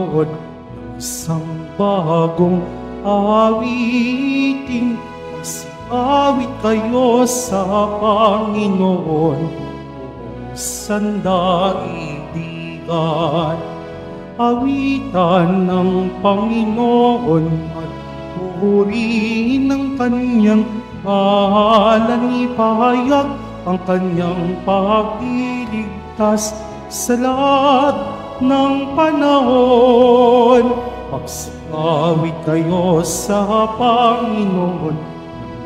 ng isang bagong awitin. Mag-awit kayo sa Panginoon, buong sandaigdigan. Awitan ng Panginoon at purihin ng kanyang ngalan. Ipahayag ang kanyang pagliligtas sa lahat ng panahon. Mag-awit kayo sa Panginoon,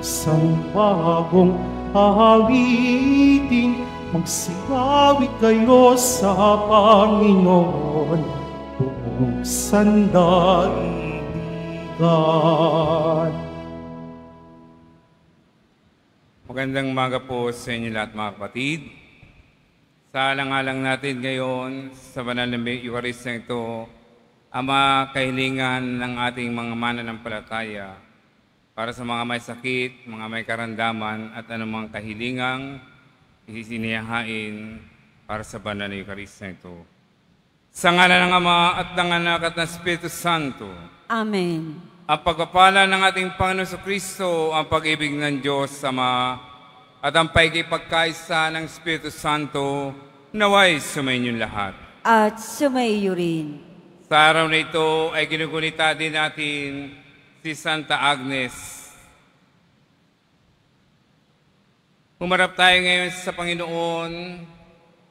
isang bagong awitin. Mag-awit kayo sa Panginoon, buong sandaigdigan. Magandang umaga po sa inyo lahat, mga kapatid. Sa alang-alang natin ngayon sa banal na Eucharistya ito, ang mga kahilingan ng ating mga mananampalataya para sa mga may sakit, mga may karamdaman at anumang kahilingang isinihain para sa banal na Eucharistya ito. Sa ngalan ng Ama at ng Anak at ng Espiritu Santo. Amen. Ang pagpapala ng ating Panginoon Kristo, ang pag-ibig ng Diyos Ama, at ang paikipagkaisa ng Espiritu Santo, naway sumayin lahat. At sumaiyo rin. Sa araw na ito ay ginugunita din natin si Santa Agnes. Humarap tayo ngayon sa Panginoon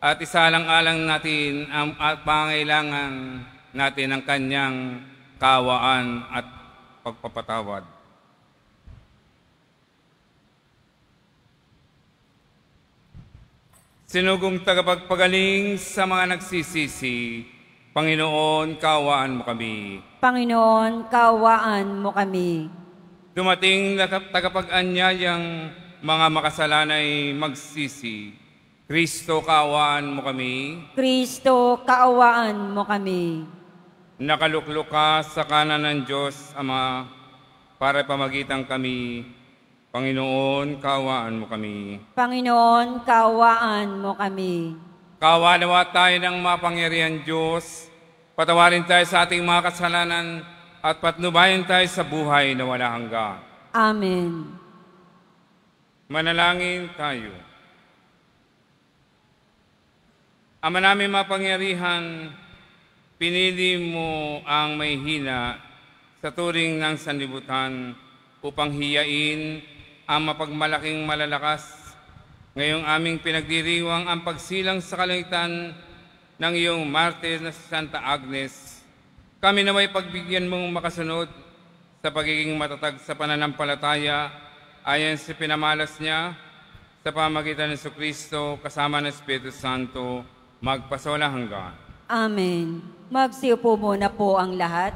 at isalang-alang natin ang pangailangan natin ng kanyang kaawaan at pagpapatawad. Sinugong tagapagpagaling sa mga nagsisisi, Panginoon, kaawaan mo kami. Panginoon, kaawaan mo kami. Dumating na tagapag-anyayang mga makasalanay magsisi, Kristo, kaawaan mo kami. Kristo, kaawaan mo kami. Nakaluklok ka sa kanan ng Diyos, Ama, para pamagitan kami. Panginoon, kaawaan mo kami. Panginoon, kaawaan mo kami. Kaawanawa tayo ng mapangyarihan Diyos, patawarin tayo sa ating mga kasalanan at patnubayan tayo sa buhay na wala hanggan. Amen. Manalangin tayo. Ama namin mapangyarihan, pinili mo ang may hina sa turing ng sanlibutan upang hiyain ang mapagmalaking malalakas. Ngayong aming pinagdiriwang ang pagsilang sa kalangitan ng iyong martir na si Santa Agnes, kami naway pagbigyan mong makasunod sa pagiging matatag sa pananampalataya ayon sa pinamalas niya sa pamagitan ng Jesucristo kasama ng Espiritu Santo magpasawalang hanggan. Amen. Magsiupo muna po ang lahat.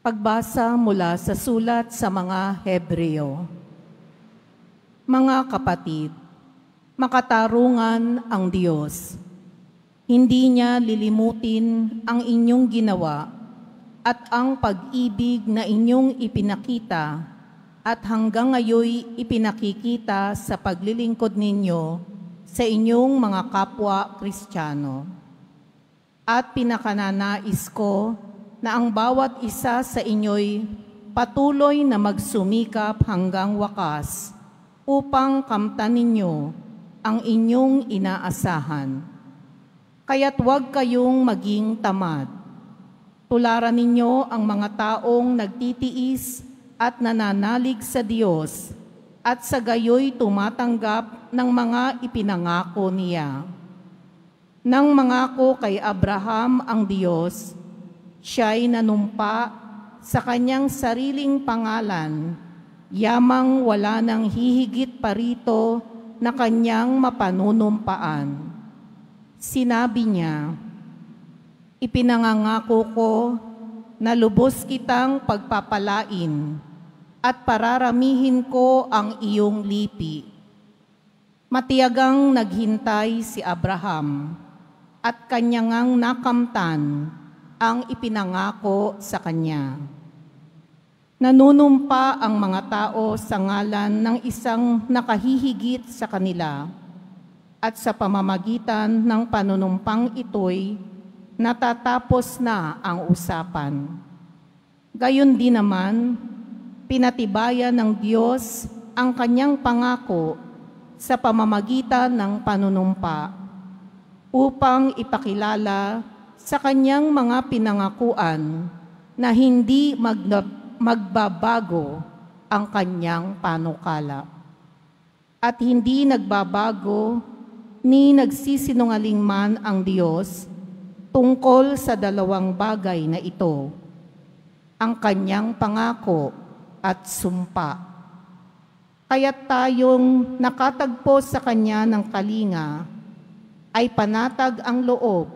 Pagbasa mula sa sulat sa mga Hebreo. Mga kapatid, makatarungan ang Diyos. Hindi niya lilimutin ang inyong ginawa at ang pag-ibig na inyong ipinakita at hanggang ngayon ipinakikita sa paglilingkod ninyo sa inyong mga kapwa Kristiyano. At pinakananais ko na ang bawat isa sa inyo'y patuloy na magsumikap hanggang wakas upang kamtan ninyo ang inyong inaasahan. Kaya't huwag kayong maging tamad. Tularan ninyo ang mga taong nagtitiis at nananalig sa Diyos at sa gayoy tumatanggap ng mga ipinangako niya. Nang mangako kay Abraham ang Diyos, siya'y nanumpa sa kanyang sariling pangalan, yamang wala nang hihigit pa rito na kanyang mapanunumpaan. Sinabi niya, "Ipinangangako ko na lubos kitang pagpapalain at pararamihin ko ang iyong lipi." Matiyagang naghintay si Abraham at kanyang nakamtan ang ipinangako sa kanya. Nanunumpa ang mga tao sa ngalan ng isang nakahihigit sa kanila at sa pamamagitan ng panunumpang ito'y natatapos na ang usapan. Gayon din naman, pinatibayan ng Diyos ang kanyang pangako sa pamamagitan ng panunumpa upang ipakilala sa kanyang mga pinangakuan na hindi magbabago ang kanyang panukala. At hindi nagbabago ni nagsisinungaling man ang Diyos tungkol sa dalawang bagay na ito, ang kanyang pangako at sumpa. Kaya't tayong nakatagpo sa kanya ng kalinga ay panatag ang loob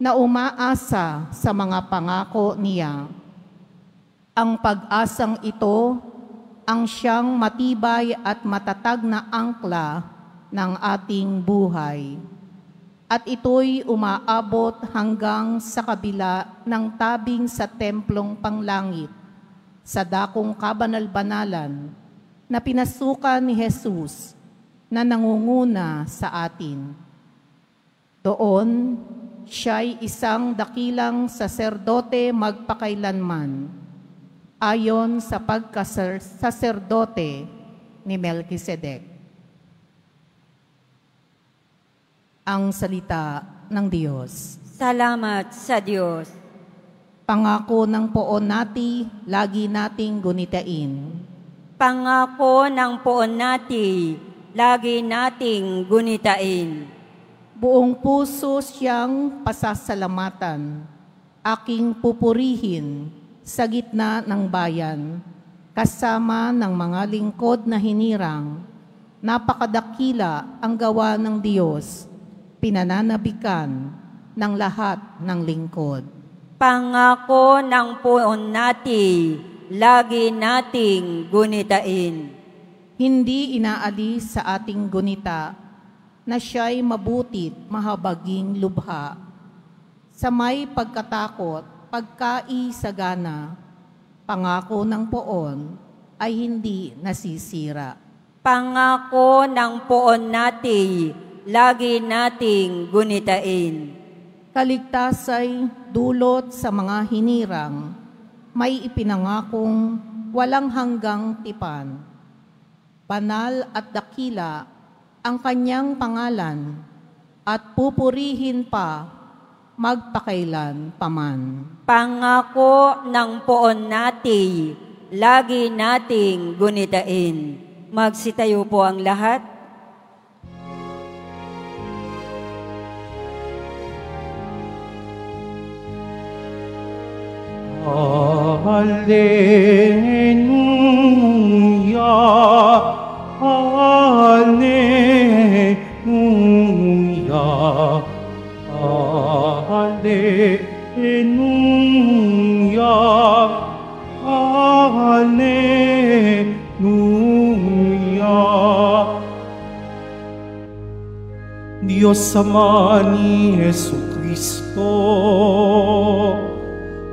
na umaasa sa mga pangako niya. Ang pag-asang ito ang siyang matibay at matatag na angkla ng ating buhay. At ito'y umaabot hanggang sa kabila ng tabing sa templong panglangit, sa dakong kabanal-banalan na pinasukan ni Jesus na nangunguna sa atin. Doon, siya'y isang dakilang saserdote magpakailanman, ayon sa pagkasaserdote ni Melkisedek. Ang salita ng Diyos. Salamat sa Diyos. Pangako ng poon nati, lagi nating gunitain. Pangako ng poon nati, lagi nating gunitain. Buong puso siyang pasasalamatan, aking pupurihin sa gitna ng bayan, kasama ng mga lingkod na hinirang. Napakadakila ang gawa ng Diyos, pinananabikan ng lahat ng lingkod. Pangako ng poon nati, lagi nating gunitain. Hindi inaalis sa ating gunita na siya'y mabutit mahabaging lubha. Sa may pagkatakot, pagkaisagana, pangako ng poon ay hindi nasisira. Pangako ng poon nati, lagi nating gunitain. Kaligtasay dulot sa mga hinirang, may ipinangakong walang hanggang tipan. Banal at dakila ang kanyang pangalan, at pupurihin pa magpakailan paman. Pangako ng poon nati, lagi nating gunitain. Magsitayo po ang lahat. Hallelujah, Hallelujah, Hallelujah, Hallelujah. Diyos Ama ni Jesucristo,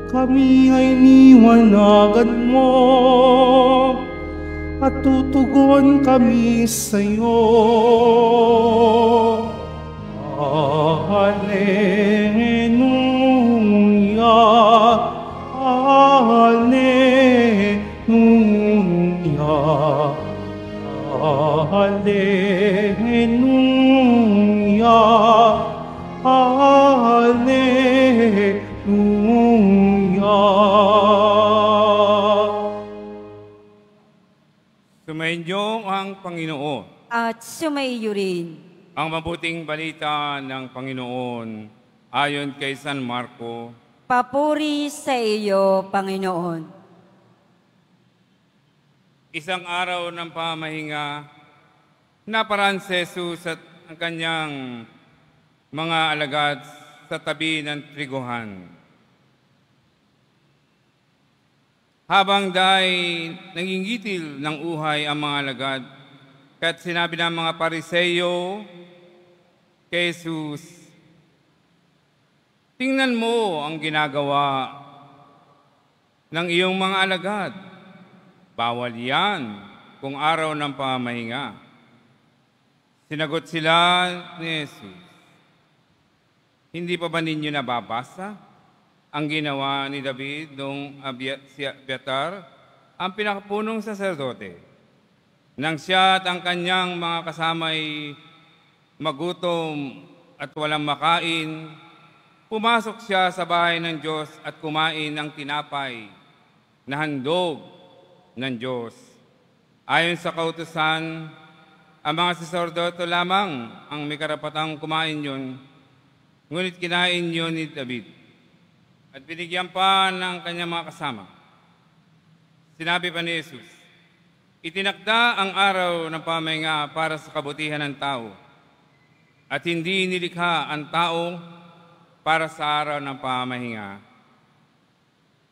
kami ay niwanagan mo at tutugon kami sa iyo. Hallelujah, Hallelujah, Hallelujah, Hallelujah. Sumainyo ang Panginoon. At sumaiyo rin. Ang mabuting balita ng Panginoon ayon kay San Marco. Papuri sa iyo, Panginoon. Isang araw ng pamahinga, naparaan si Jesus at ang kanyang mga alagad sa tabi ng triguhan. Habang dahil nangingitil ng uhay ang mga alagad, kaya't sinabi ng mga Pariseyo kay Jesus, tingnan mo ang ginagawa ng iyong mga alagad. Bawal yan kung araw ng pamahinga. Sinagot sila ni Jesus, "Hindi pa ba ninyo nababasa ang ginawa ni David noong si Abiatar, ang pinakapunong saserdote, nang siya at ang kanyang mga kasama'y magutom at walang makain, pumasok siya sa bahay ng Diyos at kumain ng tinapay na handog ng Diyos. Ayon sa kautusan, ang mga saserdote lamang ang may karapatang kumain yun, ngunit kinain yun ni David at binigyan pa ng kanyang mga kasama." Sinabi pa ni Jesus, "Itinakda ang araw ng pamahinga para sa kabutihan ng tao, at hindi nilikha ang tao para sa araw ng pamahinga.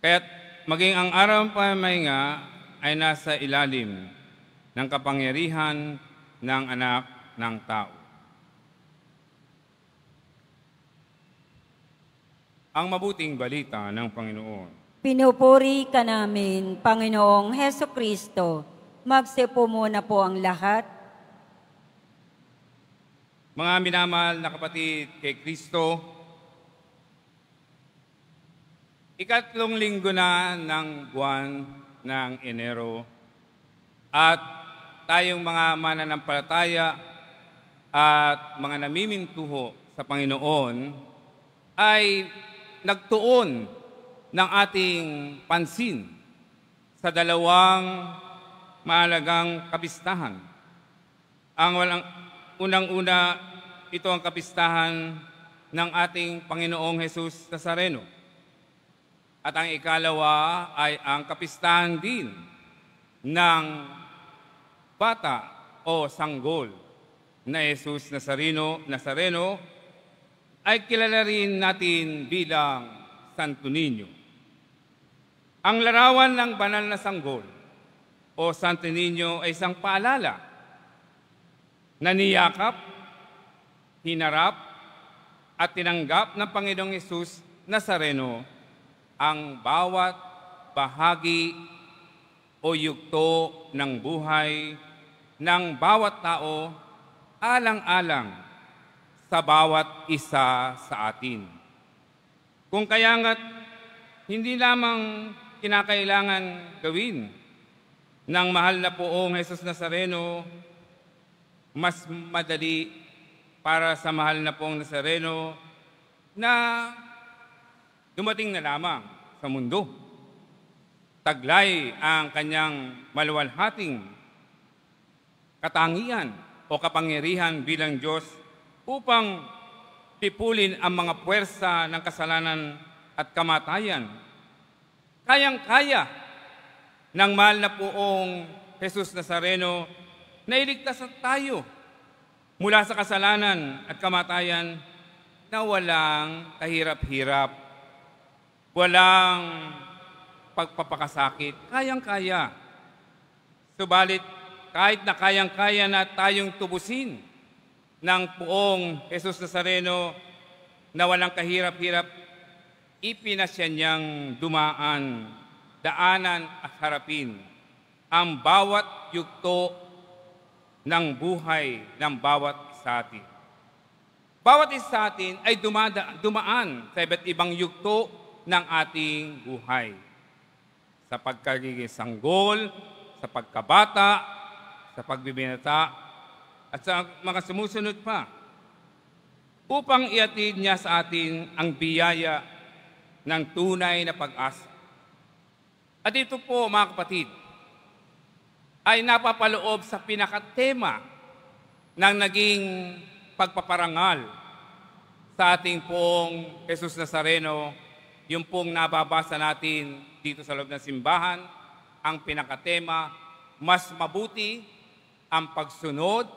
Kaya't maging ang araw ng pamahinga ay nasa ilalim ng kapangyarihan ng anak ng tao." Ang mabuting balita ng Panginoon. Pinupuri ka namin, Panginoong Heso Kristo. Magsiupo muna po ang lahat. Mga minamahal na kapatid kay Kristo, ikatlong linggo na ng buwan ng Enero at tayong mga mananampalataya at mga namimintuho sa Panginoon ay nagtuon ng ating pansin sa dalawang mahalagang kapistahan. Unang-una, ito ang kapistahan ng ating Panginoong Hesus Nazareno. At ang ikalawa ay ang kapistahan din ng bata o sanggol na Hesus Nazareno ay kilala rin natin bilang Santo Niño. Ang larawan ng banal na sanggol o Santo Niño ay isang paalala na niyakap, hinarap at tinanggap ng Panginoong Hesus Nazareno ang bawat bahagi o yugto ng buhay ng bawat tao alang-alang sa bawat isa sa atin. Kung kaya nga't hindi lamang kinakailangan gawin ng mahal na poong Hesus Nazareno, mas madali para sa mahal na poong Nazareno na dumating na lamang sa mundo. Taglay ang kanyang maluwalhating katangian o kapangyarihan bilang Diyos upang pipulin ang mga puwersa ng kasalanan at kamatayan. Kayang-kaya ng mahal na poong Hesus Nazareno na iligtas tayo mula sa kasalanan at kamatayan na walang kahirap-hirap, walang pagpapakasakit. Kayang-kaya. Subalit, kahit na kayang-kaya na tayong tubusin ng poong Hesus Nazareno na walang kahirap-hirap, ipinasya niyang daanan at harapin ang bawat yugto ng buhay ng bawat isa atin. Bawat isa sa atin ay dumaan sa iba't ibang yugto ng ating buhay. Sa pagkagiging sanggol, sa pagkabata, sa pagbibinata, at sa mga sumusunod pa, upang iatid niya sa atin ang biyaya ng tunay na pag-asa. At ito po, mga kapatid, ay napapaloob sa pinakatema ng naging pagpaparangal sa ating pong Hesus Nazareno, yung pong nababasa natin dito sa loob ng simbahan, ang pinakatema, mas mabuti ang pagsunod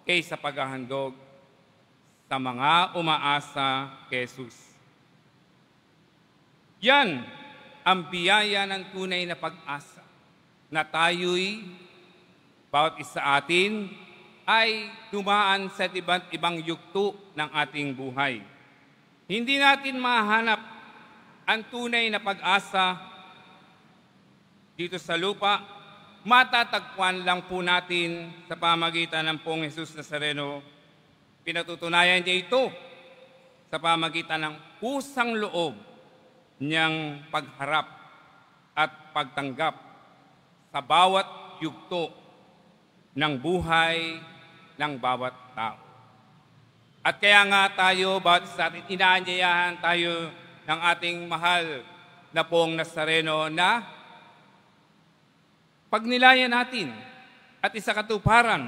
kaysa paghahandog sa mga umaasa kay Jesus. Yan ang biyaya ng tunay na pag-asa na tayo'y, bawat isa atin, ay dumaan sa iba't ibang yugto ng ating buhay. Hindi natin mahanap ang tunay na pag-asa dito sa lupa matatagpuan lang po natin sa pamagitan ng Poong Jesus Nazareno. Pinatutunayan niya ito sa pamagitan ng kusang loob niyang pagharap at pagtanggap sa bawat yugto ng buhay ng bawat tao. At kaya nga tayo, bawat sa atin, inaanyayahan tayo ng ating mahal na Poong Nazareno na pagnilayan natin at isakatuparan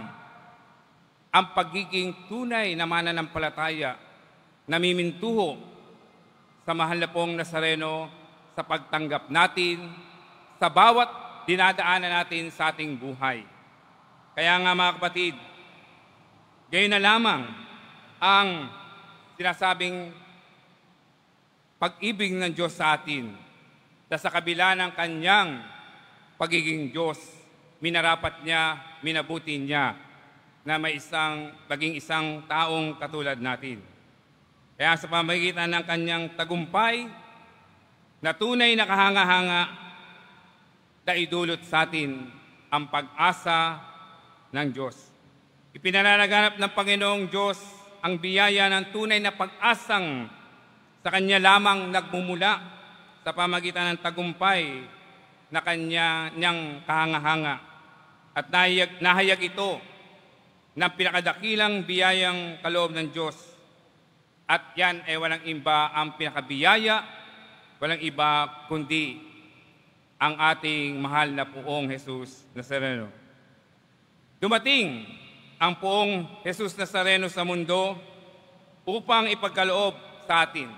ang pagiging tunay na mananampalataya na mimintuho sa mahal na Poong Nazareno sa pagtanggap natin sa bawat dinadaanan natin sa ating buhay. Kaya nga mga kapatid, gayon na lamang ang sinasabing pag-ibig ng Diyos sa atin na sa kabila ng kanyang pagiging Diyos, minarapat niya, minabuti niya na maging isang taong katulad natin. Kaya sa pamagitan ng kanyang tagumpay na tunay na kahanga-hanga na idulot sa atin ang pag-asa ng Diyos. Ipinananaganap ng Panginoong Diyos ang biyaya ng tunay na pag-asang sa Kanya lamang nagmumula sa pamagitan ng tagumpay na Kanyang kahanga-hanga. At nahayag ito ng pinakadakilang biyayang kaloob ng Diyos. At yan ay walang iba ang pinakabiyaya, walang iba kundi ang ating mahal na Poong Jesus Nazareno. Dumating ang Poong Jesus Nazareno sa mundo upang ipagkaloob sa atin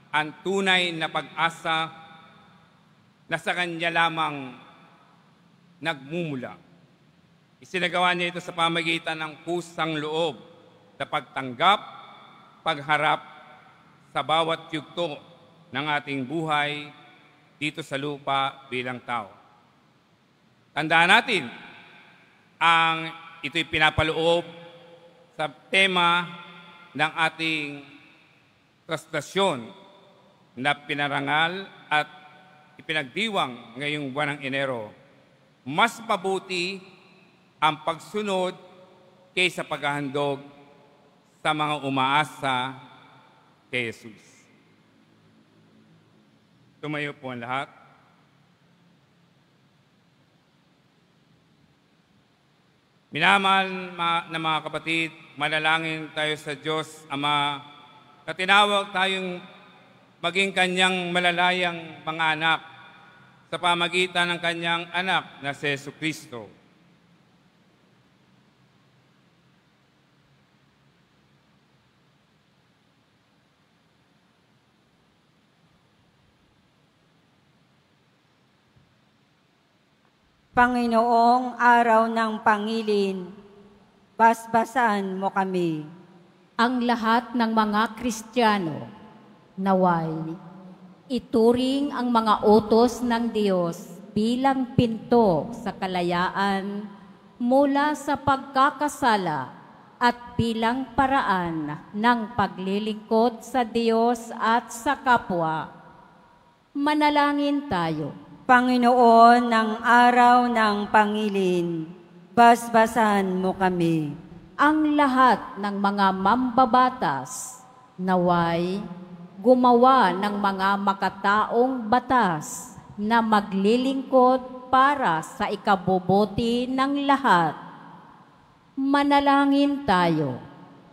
ang tunay na pag-asa na sa Kanya lamang nagmumula. Isinagawa niya ito sa pamagitan ng kusang loob na pagtanggap, pagharap sa bawat yugto ng ating buhay dito sa lupa bilang tao. Tandaan natin, ito'y pinapaloob sa tema ng ating trustasyon na pinarangal at ipinagdiwang ngayong buwan ng Enero. Mas mabuti ang pagsunod kaysa paghahandog sa mga umaasa kay Jesus. Tumayo po ang lahat. Minamahal na mga kapatid, manalangin tayo sa Diyos Ama na tinawag tayong maging Kanyang malalayang mga anak sa pamagitan ng Kanyang anak na si Jesucristo. Panginoong araw ng pangilin, basbasan mo kami. Ang lahat ng mga Kristiyano, naway, ituring ang mga utos ng Diyos bilang pinto sa kalayaan mula sa pagkakasala at bilang paraan ng paglilingkod sa Diyos at sa kapwa. Manalangin tayo. Panginoon ng araw ng pangilin, basbasan mo kami. Ang lahat ng mga mambabatas, naway, gumawa ng mga makataong batas na maglilingkod para sa ikabubuti ng lahat. Manalangin tayo.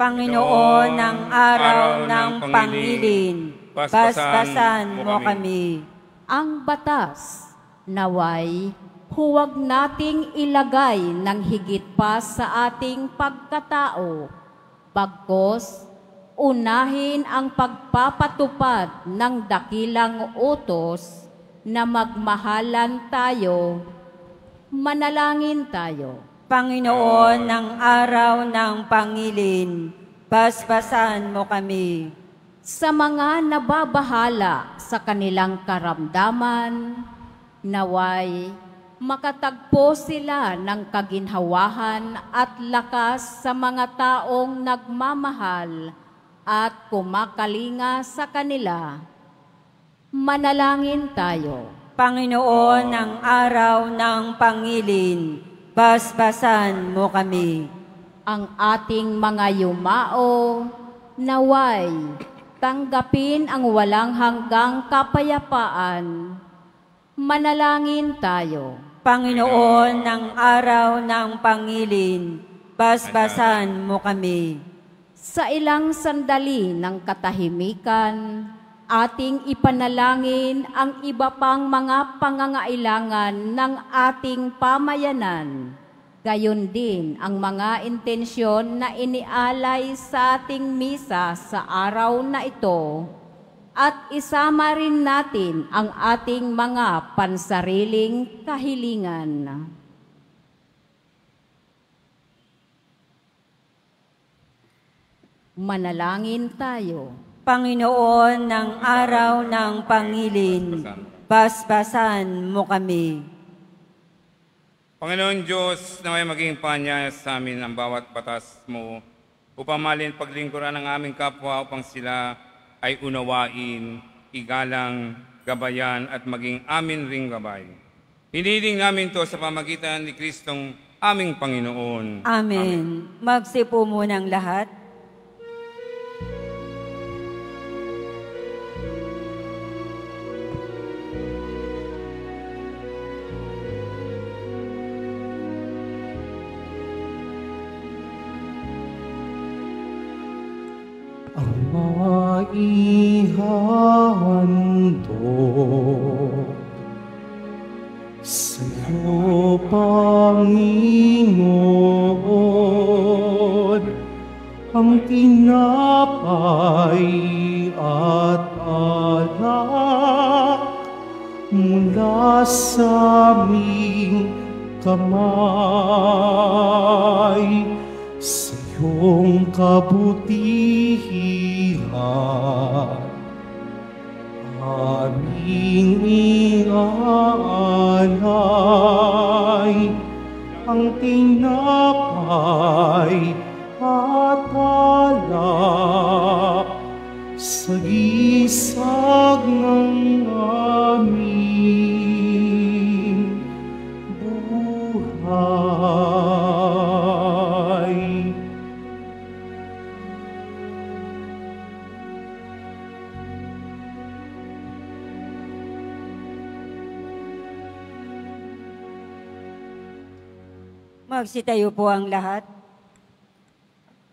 Panginoon ng araw ng pangilin, basbasan mo kami. Ang batas, naway, huwag nating ilagay ng higit pa sa ating pagkatao. Bagkus, unahin ang pagpapatupad ng dakilang utos na magmahalan tayo. Manalangin tayo. Panginoon ng araw ng pangilin, basbasan mo kami. Sa mga nababahala sa kanilang karamdaman, naway, makatagpo sila ng kaginhawahan at lakas sa mga taong nagmamahal at kumakalinga sa kanila. Manalangin tayo. Panginoon ng araw ng pangilin, basbasan mo kami. Ang ating mga yumao, naway, tanggapin ang walang hanggang kapayapaan. Manalangin tayo. Panginoon ng araw ng pangilin, basbasan mo kami. Sa ilang sandali ng katahimikan, ating ipanalangin ang iba pang mga pangangailangan ng ating pamayanan. Gayon din ang mga intensyon na inialay sa ating misa sa araw na ito. At isama rin natin ang ating mga pansariling kahilingan. Manalangin tayo. Panginoon ng araw ng pangilin, basbasan mo kami. Panginoon Diyos, naway maging panya sa amin ang bawat batas mo upang malin paglingkuran ng aming kapwa upang sila ay unawain, igalang, gabayan at maging amin ring gabay. Hinihiling namin to sa pamagitan ni Kristong aming Panginoon. Amen. Magsipo munang lahat. Maihandog sa'yo, Panginoon, ang tinapay at alak mula sa aming kamay. Sa iyong kabutihan, aming iaalay ang tinapay at alak sa gisag ng aming buhay. Magsitayo po ang lahat.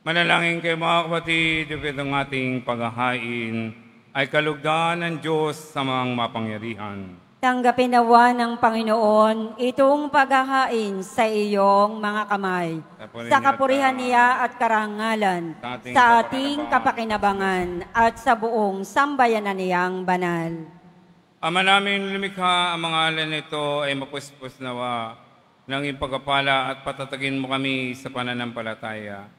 Manalangin kayo mga kapatid, itong ating paghahain ay kalugdan ng Diyos sa mga mapangyarihan. Tanggapin nawa ng Panginoon itong paghahain sa iyong mga kamay, sa kapurihan niya at karangalan, sa ating kapakinabangan at sa buong sambayanan niyang banal. Ama namin lumikha, ang mga alin nito ay mapuspos nawa ng ipagpapala at patatagin mo kami sa pananampalataya,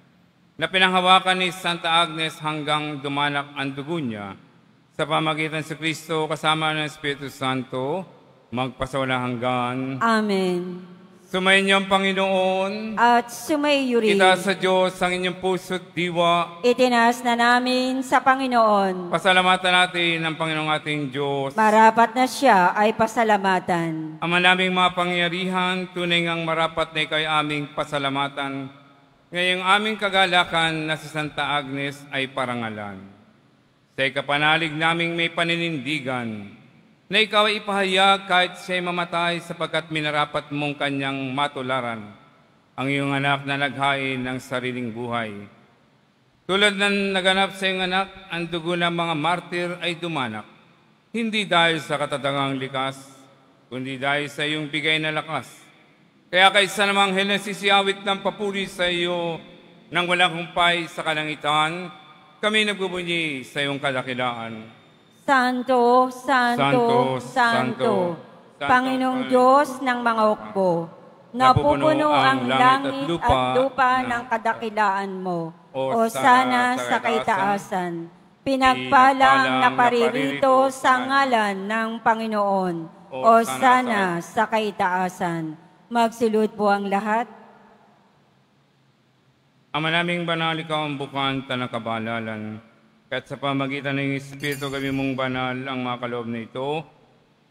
na pinanghawakan ni Santa Agnes hanggang dumanak ang dugo niya, sa pamagitan sa Kristo kasama ng Espiritu Santo, magpasawalang hanggan. Amen. Sumayin niyo ang Panginoon, At sumayo rin. itaas sa Diyos ang inyong puso't diwa. Itinaas na namin sa Panginoon. Pasalamatan natin ang Panginoong ating Diyos. Marapat na siya ay pasalamatan. Ama naming mapangyarihan, tunay ngang marapat na ikaw'y aming pasalamatan. Ngayong aming kagalakan na si Santa Agnes ay parangalan. Sa ikapanalig naming may paninindigan, na ikaw ay ipahayag kahit siya'y mamatay sapagkat minarapat mong kanyang matularan ang iyong anak na naghain ng sariling buhay. Tulad ng naganap sa iyong anak, ang dugo ng mga martir ay dumanak, hindi dahil sa katatangang likas, kundi dahil sa iyong bigay na lakas. Kaya kaysa namang nasisiyawit ng papuri sa iyo nang walang humpay sa kalangitan, kami nagbubunyi sa iyong kadakilaan. Santo, Santo, Santo, Panginoong Diyos ng mga hukbo, napupuno ang langit at lupa ng kadakilaan mo. O sana sa kaitaasan, pinagpalang naparirito sa ngalan ng Panginoon. O sana sa kaitaasan. Magsilud po ang lahat. Ama naming banal, ikaw ang bukan tanang kabanalan. Kahit sa pamagitan ng Espiritu kami mong banal ang mga kaloob na ito,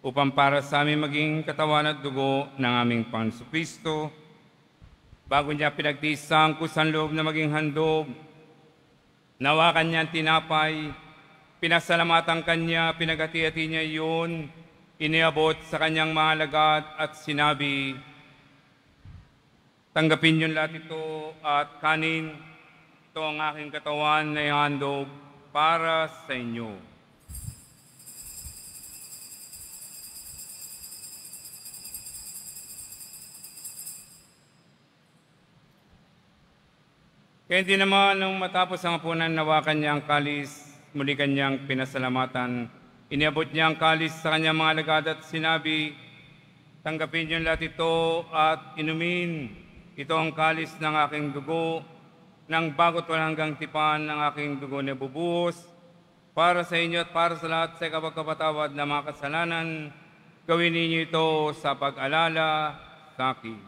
upang para sa amin maging katawan at dugo ng aming Panginoon Kristo. Bago niya pinagtisang kusang loob na maging handog, nawa kanyang tinapay, pinasalamatan kanya, pinagati-hati niya iyon, iniabot sa kanyang mga alagad at sinabi, tanggapin niyo lahat ito at kanin, ito ang aking katawan na ihandog para sa inyo. Kaya hindi naman nung matapos ang hapunan, nawa kanya ang kalis, muli kanyang pinasalamatan. Iniabot niya ang kalis sa kanyang mga alagad at sinabi, tanggapin niyo lahat ito at inumin. Ito ang kalis ng aking dugo, ng bago't walang hanggang tipan ng aking dugo na bubuhos, para sa inyo at para sa lahat sa kapagkapatawad na mga kasalanan. Gawin ninyo ito sa pag-alala sa akin.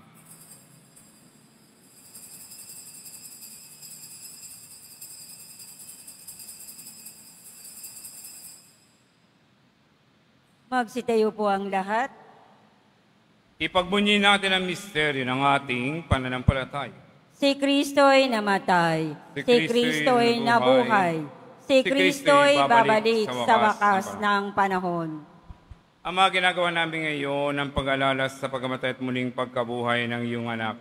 Magsitayo po ang lahat. Ipagbunyi natin ang misteryo ng ating pananampalataya. Si Kristo'y namatay. Si Kristo'y nabuhay. Si Kristo'y babalik sa wakas ng panahon. Ang mga ginagawa namin ngayon ang pag-alala sa pagkamatay at muling pagkabuhay ng iyong anak.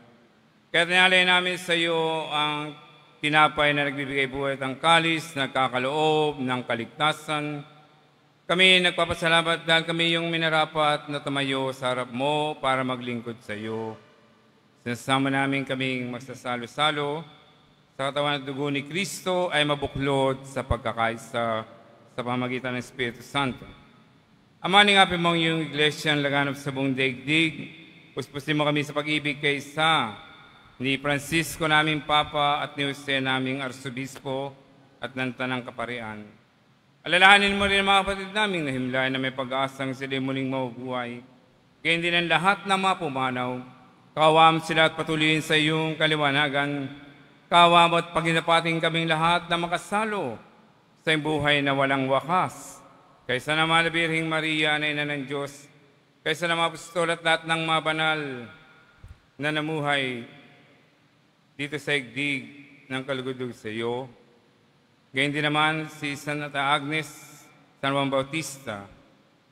Kaya tinalay namin sa iyo ang tinapay na nagbibigay buhay at ang kalis na nagkakaloob ng kaligtasan. Kami nagpapasalamat dahil kami yung minarapat na tumayo sa harap mo para maglingkod sa iyo. Sinasama namin kaming magsasalo-salo sa katawan at dugo ni Kristo ay mabuklod sa pagkakaisa sa pamagitan ng Espiritu Santo. Amanin nga mong iyong iglesia ang laganap sa buong daigdig. Puspusin mo kami sa pag-ibig kay isa ni Francisco naming Papa at ni Jose naming Arsobispo at ng Tanang Kaparian. Alalahanin mo rin mga kapatid naming nahimlay na may pag-asang sila muling mabubuhay. Kaya hindi ng lahat na mga pumanaw. Kawam sila at patuloyin sa iyong kaliwanagan. Kawam at paginapating kaming lahat na makasalo sa iyong buhay na walang wakas. Kaysa na mga Birheng Maria na ina ng Diyos. Kaysa na mga apostol at lahat ng mga banal na namuhay dito sa igdig ng kalugod sa iyo. Gayun din naman si Santa Agnes, San Juan Bautista,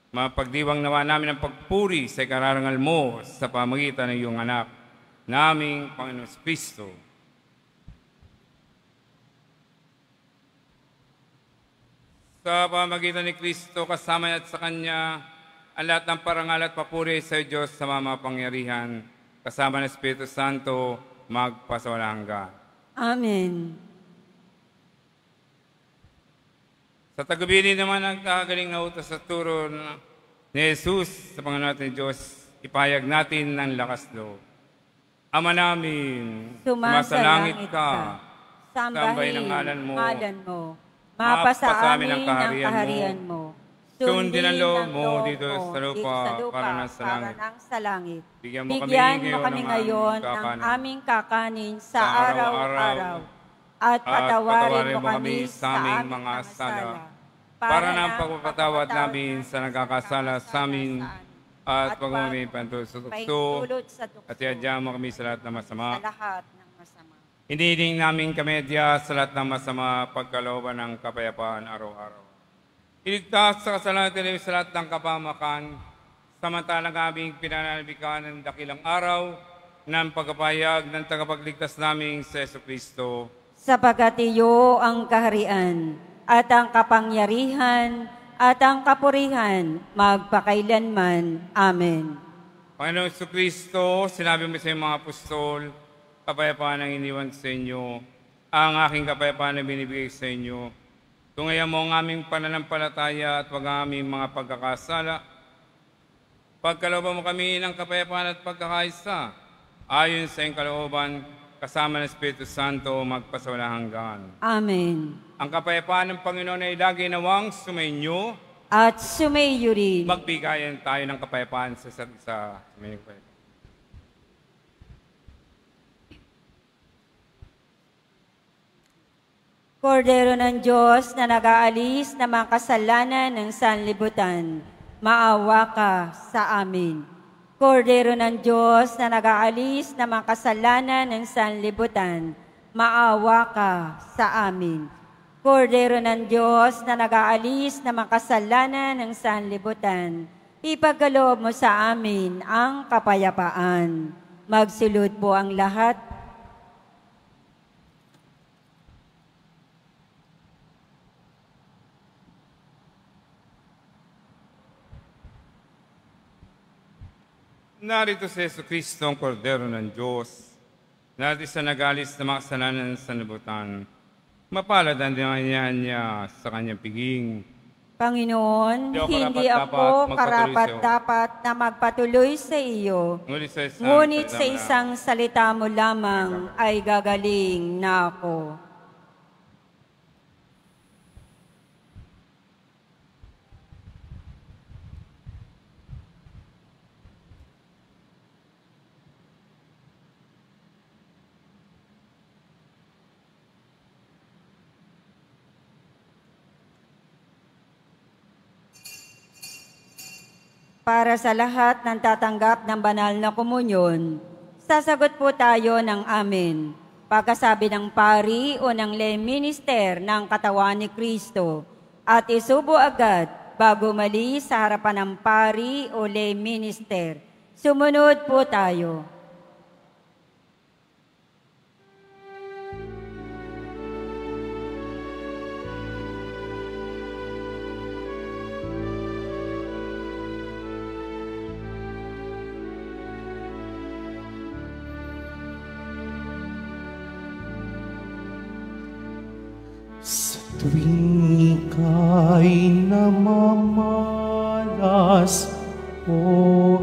mapagdiwang nawa namin ang pagpuri sa ikararangal mo sa pamagitan ng iyong anak, naming Panginoon Kristo. Sa pamagitan ni Kristo, kasama niya at sa Kanya, ang lahat ng parangal at papuri sa Diyos sa mamapangyarihan, kasama ng Espiritu Santo, magpasawalang hanggan. Amen. Sa tagubilin naman ang kakagaling na utos sa turo ni Jesus sa Panginoon natin Diyos, ipahayag natin ng lakas loob. Ama namin, sumasalangit ka, sambahin ang ngalan mo, mapasa amin ang kaharian mo, sundin ang loob mo dito sa lupa para sa langit. Bigyan mo kami ngayon ng aming kakanin sa araw-araw. At patawarin mo kami sa aming mga sala, para ng pagpapatawad namin sa nagkakasala sa amin, at pag kami pantusok-tukso, at iadya mo kami sa lahat ng masama. Hinihiling namin kami adya sa lahat ng masama, pagkalooban ng kapayapaan araw-araw. Iligtas sa kasalanan natin sa lahat ng kapamakan, samantalang aming pinananabikan ng dakilang araw ng pagkapahayag ng tagapagligtas naming sa Jesucristo. Sapagkat iyo ang kaharian, at ang kapangyarihan, at ang kapurihan, magpakailanman. Amen. Panginoon Jesucristo, sinabi mo sa mga apostol, kapayapaan ang iniwan sa inyo, ang aking kapayapaan na binibigay sa inyo. Tungayan mo ang aming pananampalataya at wag ang aming mga pagkakasala. Pagkalooban mo kami ng kapayapaan at pagkakaisa, ayon sa iyong kalooban, kasama ng Espiritu Santo, magpasawalang hanggan. Amen. Ang kapayapaan ng Panginoon ay lagi nawang sumainyo. At sumaiyo rin. Magbigayan tayo ng kapayapaan sa isa't isa. Kordero ng Diyos na nag-aalis ng mga kasalanan ng sanlibutan, maawa ka sa amin. Kordero ng Diyos na nag-aalis ng mga kasalanan ng sanlibutan, maawa ka sa amin. Kordero ng Diyos na nag-aalis ng mga kasalanan ng sanlibutan, ipagkaloob mo sa amin ang kapayapaan. Magsilod po ang lahat. Narito si Jesucristo, ang Kordero ng Diyos, narito sa nag-alis ng mga kasalanan ng sanlibutan. Mapalad ang dinganyan niya sa kanyang piging. Panginoon, hindi ako karapat-dapat na magpatuloy sa iyo, ngunit sa isang salita mo lamang ay gagaling na ako. Para sa lahat ng tatanggap ng banal na komunyon, sasagot po tayo ng amen. Pagkasabi ng pari o ng lay minister ng katawan ni Kristo at isubo agad bago mali sa harapan ng pari o lay minister. Sumunod po tayo. Sa tuwing ika'y namamalas, o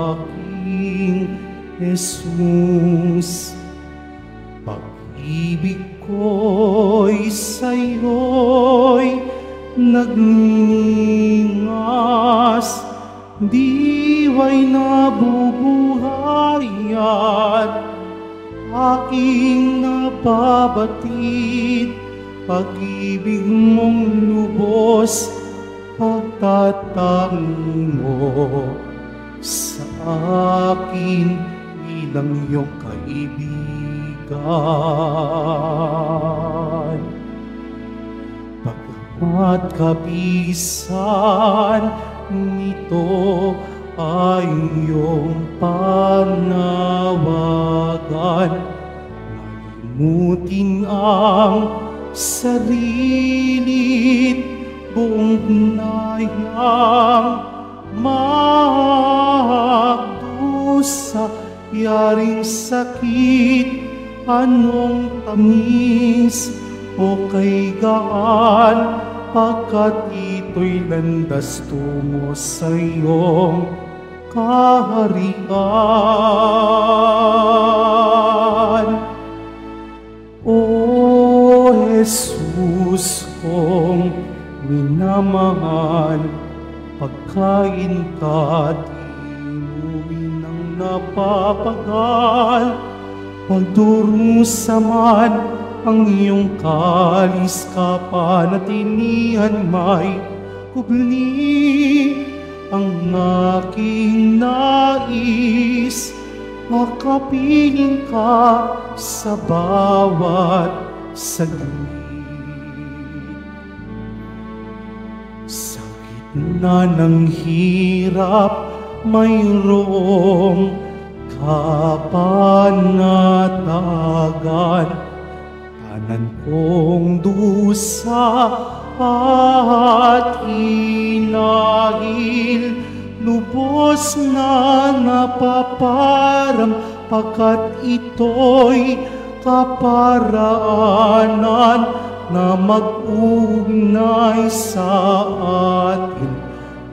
aking Jesus, pag-ibig ko'y sa'yo'y nagningas, diwa'y nabubuhay at aking nababatid. Pag-ibig mong lubos, pagtatangi mo sa akin bilang iyong kaibigan. Pagkamat kapisan nito ay iyong panawagan, nalimutin ang sarili't buong hinayang magdusa, yaring sakit, anong tamis o kay gaan, pagkat ito'y landas tungo sa iyong kaharian. O Jesus kong minamahal, pagkain ka at inumin ng napapagal, pagdurusaman ang iyong kalis, kapanatilihan may kubli ang aking nais. Makapiling ka sa bawat saglit. Sa gitna ng hirap, mayroong kapanatagan. Tanan kong dusa at hinahil, lubos na napaparam, pagkat ito'y kaparaanan na mag-ugnay sa atin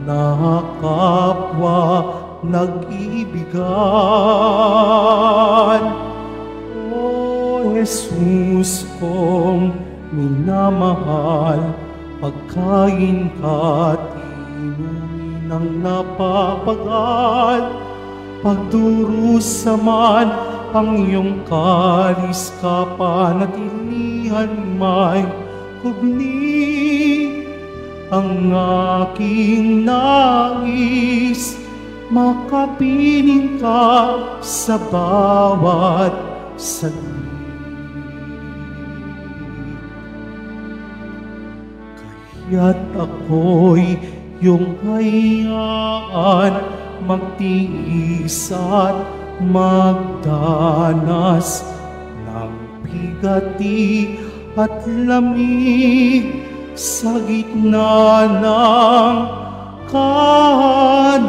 na kapwa nag-iibigan. O Jesus kong minamahal, pagkain ka at inumin ng napapagal, pagdurusaman ang iyong kalis, kapanatilihan may kubli ang aking nais, makapiling ka sa bawat saglit. Kaya't ako'y iyong hayaan, magtiis at magdanas ng bigati at lamig sa gitna ng kadiliman.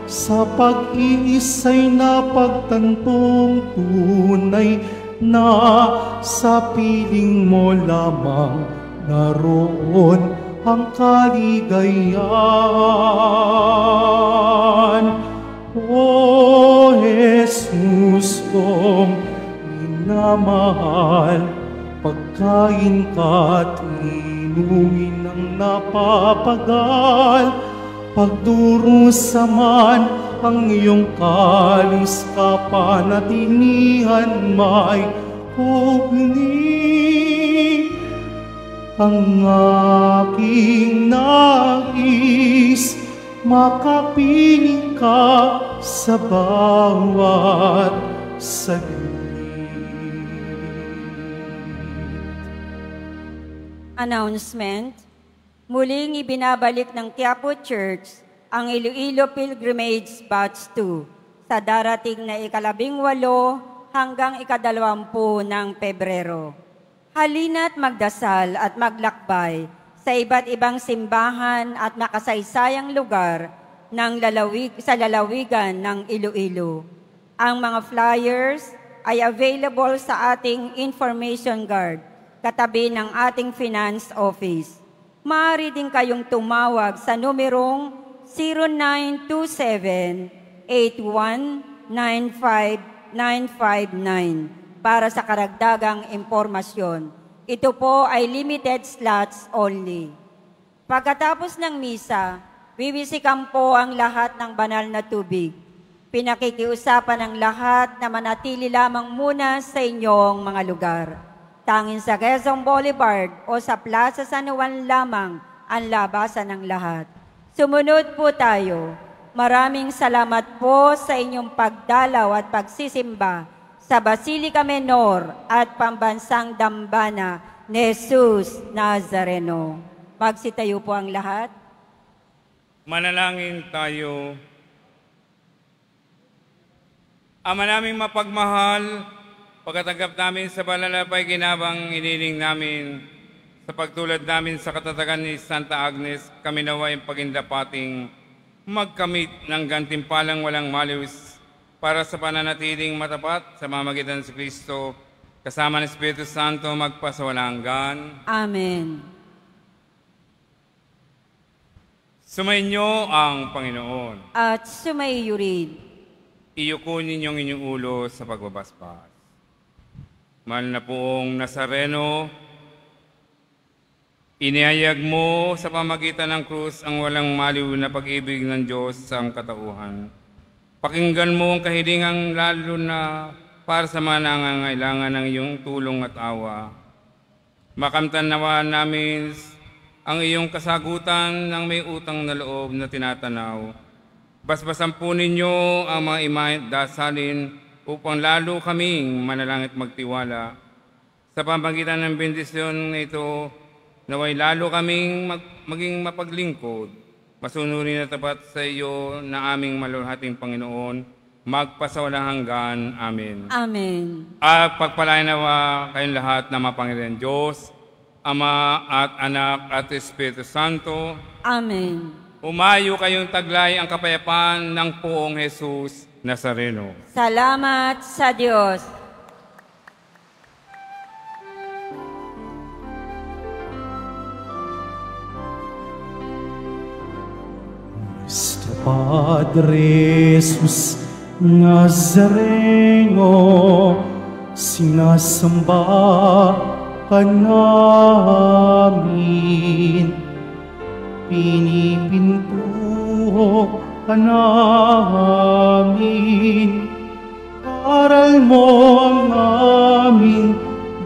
Sa pag-iisa'y napagtantong tunay na sa piling mo lamang naroon ang kaligayahan. O Jesus kong minamahal, pagkain ka't inumin ang napapagal, pagdurusaman ang iyong kalis, kapanatilihan may hubli. Ang aking nais, makapiling ka sa bawat saglit. Announcement. Muling ibinabalik ng Quiapo Church ang Iloilo Pilgrimage Batch 2 sa darating na ika-18 hanggang ika-20 ng Pebrero. Halina't magdasal at maglakbay sa iba't ibang simbahan at makasaysayang lugar sa lalawigan ng Iloilo. Ang mga flyers ay available sa ating information card katabi ng ating finance office. Maaari din kayong tumawag sa numerong 0927-8195-959 para sa karagdagang impormasyon. Ito po ay limited slots only. Pagkatapos ng misa, bibisikan po ang lahat ng banal na tubig. Pinakikiusapan ng lahat na manatili lamang muna sa inyong mga lugar. Tanging sa Quezon Boulevard o sa Plaza San Juan lamang ang labasan ng lahat. Sumunod po tayo. Maraming salamat po sa inyong pagdalaw at pagsisimba sa Basilica Menor at Pambansang Dambana ni Jesus Nazareno. Magsitayo po ang lahat. Manalangin tayo. Ama naming mapagmahal, pagkatanggap namin sa palalapay ginabang iniling namin, sa pagtulad namin sa katatagan ni Santa Agnes, kami naway pagindapating magkamit ng gantimpalang walang maliwis para sa pananatiling matapat sa mamagitan sa Kristo, kasama ng Espiritu Santo magpasawalang hanggan. Amen. Sumainyo ang Panginoon. At sumaiyo rin. Iyuko ninyong inyong ulo sa pagbabasbas. Mahal na poong Nazareno, inihayag mo sa pamagitan ng krus ang walang maliw na pag-ibig ng Diyos sa katauhan. Pakinggan mo ang kahilingang lalo na para sa mga nangangailangan ng iyong tulong at awa. Makamtan nawa namin ang iyong kasagutan ng may utang na loob na tinatanaw. Basbasan po ninyo ang mga imahe dasalin upang lalo kaming manalangit magtiwala. Sa pamagitan ng bendisyon na ito, naway lalo kaming maging mapaglingkod, masunurin na tapat sa iyo na aming maluhating Panginoon, magpasawalang hanggan. Amen. Amen. At pagpalain nawa kayong lahat na Mapanginoon Diyos, Ama at Anak at Espiritu Santo. Amen. Umayo kayong taglay ang kapayapaan ng poong Jesus Nazareno. Salamat sa Diyos. Nuestro Padre Jesus Nazareno, sinasamba ka namin, pinipintuho ka namin, aral mo ang aming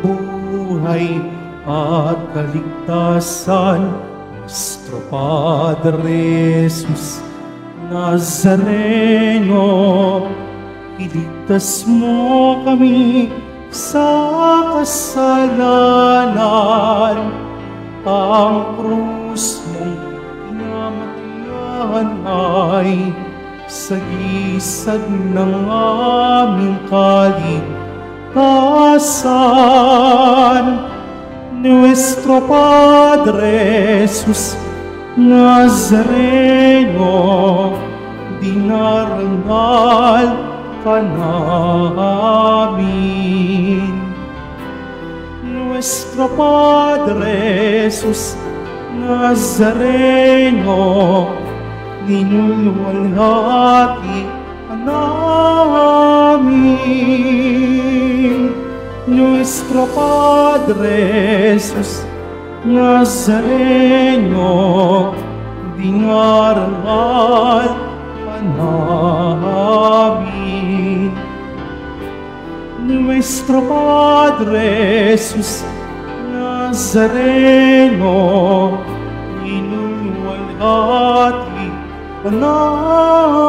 buhay, at kaligtasan, Nuestro Padre Jesus Nazareno, iligtas mo kami sa kasalanan. Ang krus mong pinamatayan ay sagisag ng aming kaligtasan. Nuestro Padre Jesus Nazareno, dinarangal ka namin. Nuestro Padre Jesus Nazareno, ninulwalhati ka namin. Nuestro Padre Jesus Nazareno, dinarangal ka namin. Nuestro Padre Jesus Nazareno, inulwalhati ka namin.